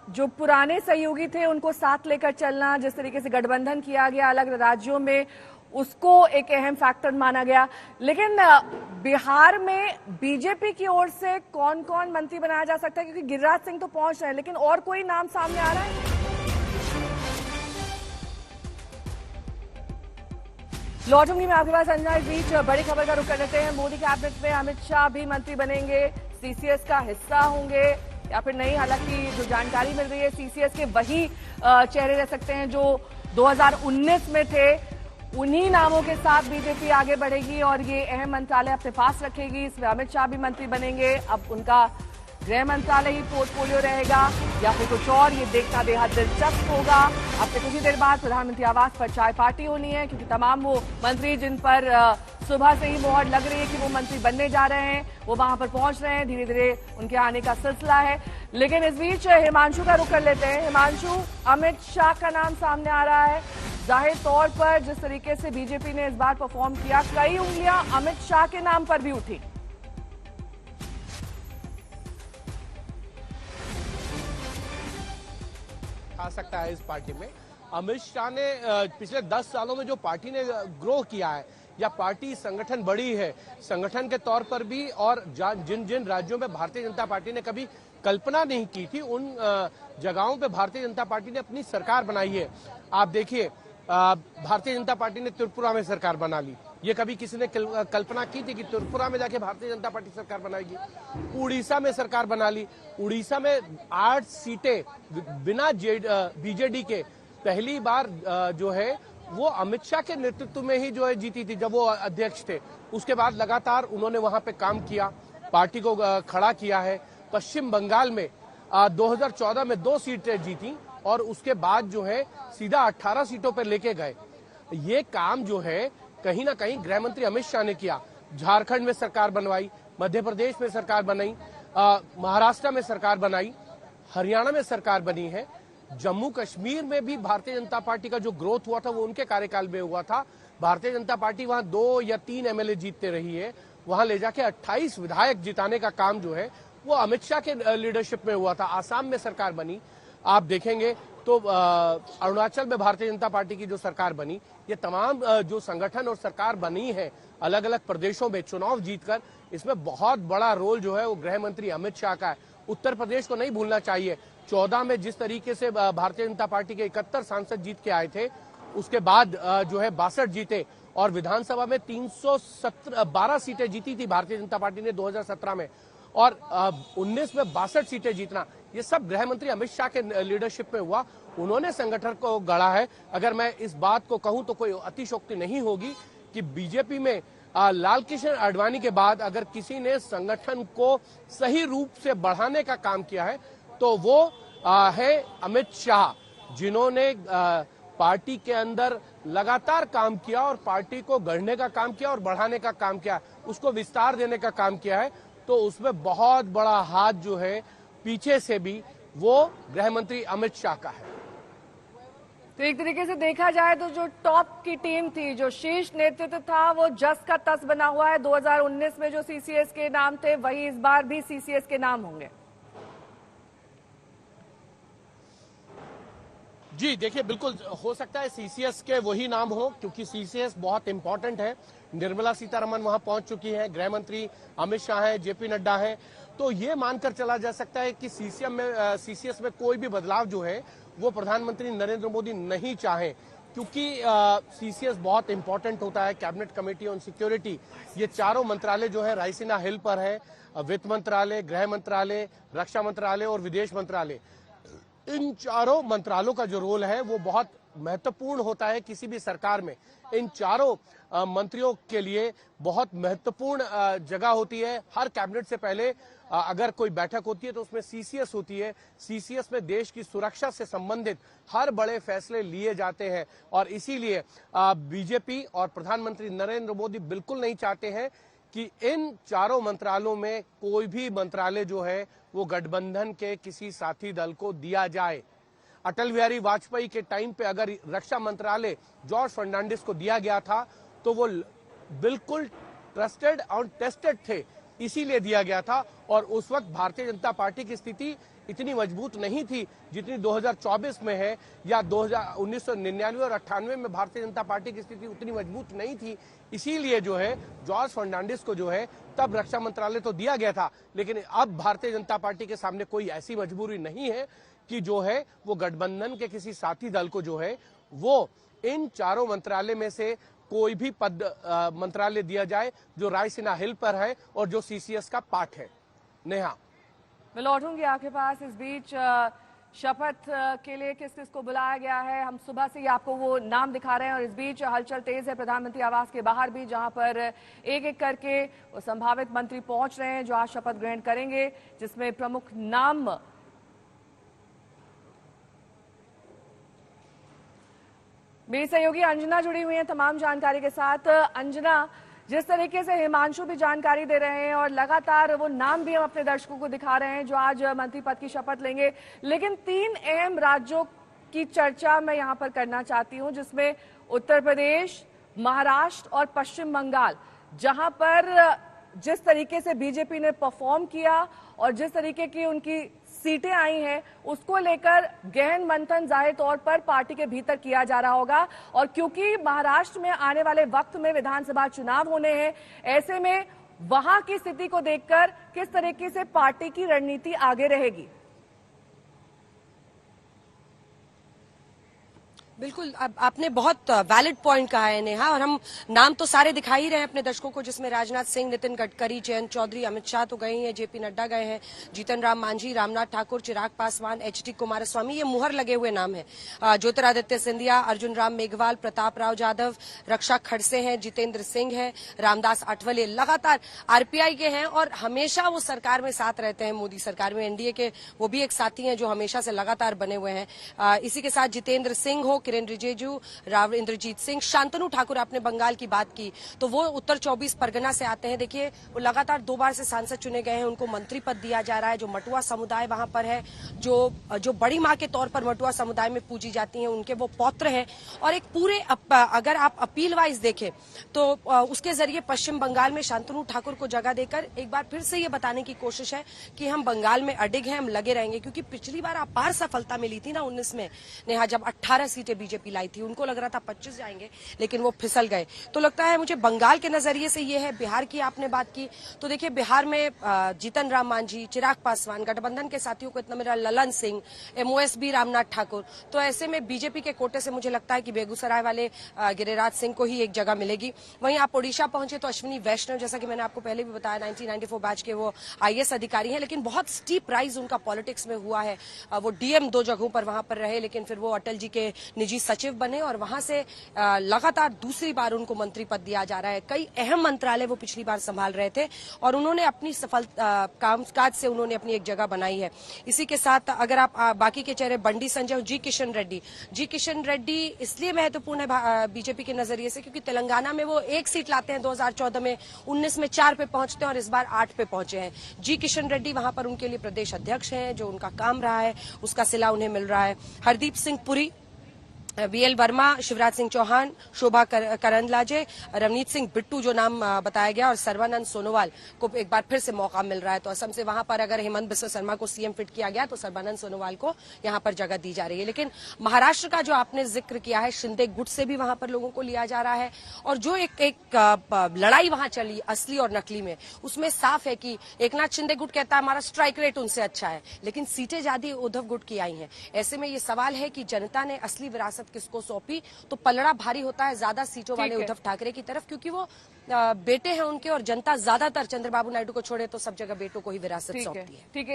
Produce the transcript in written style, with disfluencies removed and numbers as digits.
जो पुराने सहयोगी थे उनको साथ लेकर चलना, जिस तरीके से गठबंधन किया गया अलग राज्यों में, उसको एक अहम फैक्टर माना गया। लेकिन बिहार में बीजेपी की ओर से कौन कौन मंत्री बनाया जा सकता है, क्योंकि गिरिराज सिंह तो पहुंच रहे हैं, लेकिन और कोई नाम सामने आ रहा है? लौटूंगी मैं आपके पास संजय। इस बीच बड़ी खबर का रुख कर लेते हैं। मोदी कैबिनेट में अमित शाह भी मंत्री बनेंगे, सीसीएस का हिस्सा होंगे या फिर नहीं, हालांकि जो जानकारी मिल रही है सीसीएस के वही चेहरे रह सकते हैं जो 2019 में थे। उन्हीं नामों के साथ बीजेपी आगे बढ़ेगी और ये अहम मंत्रालय अपने पास रखेगी। इसमें अमित शाह भी मंत्री बनेंगे। अब उनका गृह मंत्रालय ही पोर्टफोलियो रहेगा या फिर कुछ और, ये देखना बेहद दिलचस्प होगा। अब से कुछ ही देर बाद प्रधानमंत्री आवास पर चाय पार्टी होनी है, क्योंकि तमाम वो मंत्री जिन पर सुबह से ही मोहर लग रही है कि वो मंत्री बनने जा रहे हैं, वो वहां पर पहुंच रहे हैं। धीरे धीरे उनके आने का सिलसिला है। लेकिन इस बीच हिमांशु का रुख कर लेते हैं। हिमांशु, अमित शाह का नाम सामने आ रहा है। जाहिर तौर पर जिस तरीके से बीजेपी ने इस बार परफॉर्म किया, कई उंगलियां अमित शाह के नाम पर भी उठी। आ सकता है इस पार्टी में। अमित शाह ने पिछले 10 सालों में जो पार्टी ने ग्रो किया है, या पार्टी संगठन बड़ी है, संगठन के तौर पर भी, और जिन जिन राज्यों में भारतीय जनता पार्टी ने कभी कल्पना नहीं की थी, उन जगहों पे भारतीय जनता पार्टी ने अपनी सरकार बनाई है। आप देखिए, भारतीय जनता पार्टी ने त्रिपुरा में सरकार बना ली। ये कभी किसी ने कल्पना की थी कि त्रिपुरा में जाके भारतीय जनता पार्टी सरकार बनाएगी? उड़ीसा में सरकार बना ली। उड़ीसा में 8 सीटें बिना बीजेडी के पहली बार जो है वो अमित शाह के नेतृत्व में ही जो है जीती थी, जब वो अध्यक्ष थे। उसके बाद लगातार उन्होंने वहां पे काम किया, पार्टी को खड़ा किया है। पश्चिम बंगाल में 2014 में 2 सीटें जीती और उसके बाद जो है सीधा 18 सीटों पर लेके गए। ये काम जो है कहीं ना कहीं गृह मंत्री अमित शाह ने किया। झारखंड में सरकार बनवाई, मध्य प्रदेश में सरकार बनाई, महाराष्ट्र में सरकार बनाई, हरियाणा में सरकार बनी है। जम्मू कश्मीर में भी भारतीय जनता पार्टी का जो ग्रोथ हुआ था वो उनके कार्यकाल में हुआ था। भारतीय जनता पार्टी वहां 2 या 3 एमएलए जीतते रही है, वहां ले जाके 28 विधायक जिताने का काम जो है वो अमित शाह के लीडरशिप में हुआ था। आसाम में सरकार बनी, आप देखेंगे तो अरुणाचल में भारतीय जनता पार्टी की जो सरकार बनी, ये तमाम जो संगठन और सरकार बनी है अलग अलग प्रदेशों में चुनाव जीतकर, इसमें बहुत बड़ा रोल जो है वो गृह मंत्री अमित शाह का है। उत्तर प्रदेश को नहीं भूलना चाहिए। 14 में जिस तरीके से भारतीय जनता पार्टी के 71 सांसद जीत के आए थे, उसके बाद जो है 62 जीते और विधानसभा में 312 सीटें जीती थी भारतीय जनता पार्टी ने 2017 में, और 19 में 62 सीटें जीतना, ये सब गृह मंत्री अमित शाह के लीडरशिप में हुआ। उन्होंने संगठन को गढ़ा है। अगर मैं इस बात को कहूं तो कोई अतिशयोक्ति नहीं होगी कि बीजेपी में लाल कृष्ण आडवाणी के बाद अगर किसी ने संगठन को सही रूप से बढ़ाने का काम किया है तो वो है अमित शाह, जिन्होंने पार्टी के अंदर लगातार काम किया और पार्टी को गढ़ने का काम किया और बढ़ाने का काम किया, उसको विस्तार देने का काम किया है। तो उसमें बहुत बड़ा हाथ जो है पीछे से भी वो गृह मंत्री अमित शाह का है। तो एक तरीके से देखा जाए तो जो टॉप की टीम थी, जो शीर्ष नेतृत्व था, वो जस का तस बना हुआ है। 2019 में जो सीसीएस के नाम थे वही इस बार भी सीसीएस के नाम होंगे। जी देखिए, बिल्कुल हो सकता है सीसीएस के वही नाम हो, क्योंकि सीसीएस बहुत इंपॉर्टेंट है। निर्मला सीतारमण वहां पहुंच चुकी है, गृह मंत्री अमित शाह है, जेपी नड्डा है। तो ये मानकर चला जा सकता है कि सीसीएस में कोई भी बदलाव जो है वो प्रधानमंत्री नरेंद्र मोदी नहीं चाहे, क्योंकि सीसीएस बहुत इंपॉर्टेंट होता है। कैबिनेट कमेटी ऑन सिक्योरिटी, ये चारों मंत्रालय जो है रायसीना हिल पर है। वित्त मंत्रालय, गृह मंत्रालय, रक्षा मंत्रालय और विदेश मंत्रालय, इन चारों मंत्रालयों का जो रोल है वो बहुत महत्वपूर्ण होता है किसी भी सरकार में। इन चारों मंत्रियों के लिए बहुत महत्वपूर्ण जगह होती है। हर कैबिनेट से पहले अगर कोई बैठक होती है तो उसमें सीसीएस होती है। सीसीएस में देश की सुरक्षा से संबंधित हर बड़े फैसले लिए जाते हैं, और इसीलिए बीजेपी और प्रधानमंत्री नरेंद्र मोदी बिल्कुल नहीं चाहते हैं कि इन चारों मंत्रालयों में कोई भी मंत्रालय जो है वो गठबंधन के किसी साथी दल को दिया जाए। अटल बिहारी वाजपेयी के टाइम पे अगर रक्षा मंत्रालय जॉर्ज फर्नांडिस को दिया गया था तो वो बिल्कुल ट्रस्टेड और टेस्टेड थे इसीलिए दिया गया था। और उस वक्त भारतीय जनता पार्टी की स्थिति इतनी मजबूत नहीं थी जितनी 2024 में है, या 1999 और 98 में भारतीय जनता पार्टी की स्थिति उतनी मजबूत नहीं थी। इसीलिए जो है जॉर्ज फर्नांडिस को जो है तब रक्षा मंत्रालय तो दिया गया था, लेकिन अब भारतीय जनता पार्टी के सामने कोई ऐसी मजबूरी नहीं है कि जो है वो गठबंधन के किसी साथी दल को जो है वो इन चारों मंत्रालय में से कोई भी पद मंत्रालय दिया जाए जो रायसीना हिल पर है और जो सीसीएस का पार्ट है। नेहा, मैं लौटूंगी आपके पास। इस बीच शपथ के लिए किस किस को बुलाया गया है, हम सुबह से ही आपको वो नाम दिखा रहे हैं। और इस बीच हलचल तेज है प्रधानमंत्री आवास के बाहर भी, जहां पर एक एक करके वो संभावित मंत्री पहुंच रहे हैं जो आज शपथ ग्रहण करेंगे, जिसमें प्रमुख नाम मेरी सहयोगी अंजना जुड़ी हुई है तमाम जानकारी के साथ। अंजना, जिस तरीके से हिमांशु भी जानकारी दे रहे हैं और लगातार वो नाम भी हम अपने दर्शकों को दिखा रहे हैं जो आज मंत्री पद की शपथ लेंगे, लेकिन 3 अहम राज्यों की चर्चा मैं यहां पर करना चाहती हूं, जिसमें उत्तर प्रदेश, महाराष्ट्र और पश्चिम बंगाल, जहां पर जिस तरीके से बीजेपी ने परफॉर्म किया और जिस तरीके की उनकी सीटें आई हैं, उसको लेकर गहन मंथन जाहिर तौर पर पार्टी के भीतर किया जा रहा होगा। और क्योंकि महाराष्ट्र में आने वाले वक्त में विधानसभा चुनाव होने हैं, ऐसे में वहां की स्थिति को देखकर किस तरीके से पार्टी की रणनीति आगे रहेगी? बिल्कुल, अब आपने बहुत वैलिड पॉइंट कहा है नेहा, और हम नाम तो सारे दिखा ही रहे हैं अपने दर्शकों को, जिसमें राजनाथ सिंह, नितिन गडकरी, जयंत चौधरी, अमित शाह तो गए हैं, जेपी नड्डा गए हैं, जीतन राम मांझी, रामनाथ ठाकुर, चिराग पासवान, एचडी कुमारस्वामी, ये मुहर लगे हुए नाम है। ज्योतिरादित्य सिंधिया, अर्जुन राम मेघवाल, प्रताप राव जाधव, रक्षा खड़से हैं, जितेंद्र सिंह है, रामदास आठवले लगातार आरपीआई के हैं और हमेशा वो सरकार में साथ रहते हैं, मोदी सरकार में एनडीए के वो भी एक साथी हैं जो हमेशा से लगातार बने हुए हैं। इसी के साथ जितेंद्र सिंह हो, किरेन रिजिजू, राव इंद्रजीत सिंह, शांतनु ठाकुर, आपने बंगाल की बात की तो वो उत्तर 24 परगना से आते हैं। देखिए वो लगातार 2 बार से सांसद चुने गए हैं, उनको मंत्री पद दिया जा रहा है। जो मटुआ समुदाय वहां पर है, जो बड़ी मां के तौर पर मटुआ समुदाय में पूजी जाती हैं, उनके वो पौत्र हैं। और एक पूरे अगर आप अपील वाइज देखें तो उसके जरिए पश्चिम बंगाल में शांतनु ठाकुर को जगह देकर एक बार फिर से ये बताने की कोशिश है कि हम बंगाल में अडिग हैं, हम लगे रहेंगे। क्योंकि पिछली बार अपार सफलता मिली थी ना 19 में नेहा, जब 18 सीटें बीजेपी लाई थी, उनको लग रहा था 25 जाएंगे, लेकिन वो फिसल गए। तो लगता है मुझे बंगाल के नजरिए से ये है। बिहार की आपने बात की तो देखिए बिहार में जीतन राम मांझी, चिराग पासवान, गठबंधन के साथियों को इतना मेरा ललन सिंह, एमओएसबी रामनाथ ठाकुर, तो ऐसे में बीजेपी के कोटे से मुझे लगता है कि बेगूसराय वाले गिरिराज सिंह को ही एक जगह मिलेगी। वहीं आप ओडिशा पहुंचे तो अश्विनी वैष्णव, जैसा कि मैंने आपको पहले भी बताया, 1994 बैच के वो आईएएस अधिकारी हैं, लेकिन बहुत स्टीप राइज उनका पॉलिटिक्स में हुआ है। वो डीएम 2 जगहों पर वहां पर रहे, लेकिन फिर वो अटल जी के निजी सचिव बने और वहां से लगातार दूसरी बार उनको मंत्री पद दिया जा रहा है। कई अहम मंत्रालय वो पिछली बार संभाल रहे थे और उन्होंने अपनी सफल कामकाज से उन्होंने अपनी एक जगह बनाई है। इसी के साथ अगर आप बाकी के चेहरे बंडी संजय, जी किशन रेड्डी इसलिए महत्वपूर्ण है बीजेपी के नजरिए से क्योंकि तेलंगाना में वो 1 सीट लाते हैं 2014 में, 19 में 4 पे पहुंचते हैं और इस बार 8 पे पहुंचे हैं। जी किशन रेड्डी वहां पर उनके लिए प्रदेश अध्यक्ष हैं, जो उनका काम रहा है उसका सिला उन्हें मिल रहा है। हरदीप सिंह पुरी, बीएल वर्मा, शिवराज सिंह चौहान, शोभा करंदलाजे, रवनीत सिंह बिट्टू जो नाम बताया गया, और सर्बानंद सोनोवाल को एक बार फिर से मौका मिल रहा है। तो असम से वहां पर अगर हेमंत बिस्वा शर्मा को सीएम फिट किया गया तो सर्बानंद सोनोवाल को यहां पर जगह दी जा रही है। लेकिन महाराष्ट्र का जो आपने जिक्र किया है, शिंदे गुट से भी वहां पर लोगों को लिया जा रहा है और जो एक लड़ाई वहां चली असली और नकली में, उसमें साफ है कि एकनाथ शिंदे गुट कहता है हमारा स्ट्राइक रेट उनसे अच्छा है, लेकिन सीटें ज्यादा उद्धव गुट की आई हैं। ऐसे में ये सवाल है कि जनता ने असली विरासत किसको सौंपी, तो पलड़ा भारी होता है ज्यादा सीटों वाले उद्धव ठाकरे की तरफ, क्योंकि वो बेटे हैं उनके और जनता ज्यादातर चंद्रबाबू नायडू को छोड़े तो सब जगह बेटों को ही विरासत सौंपती है।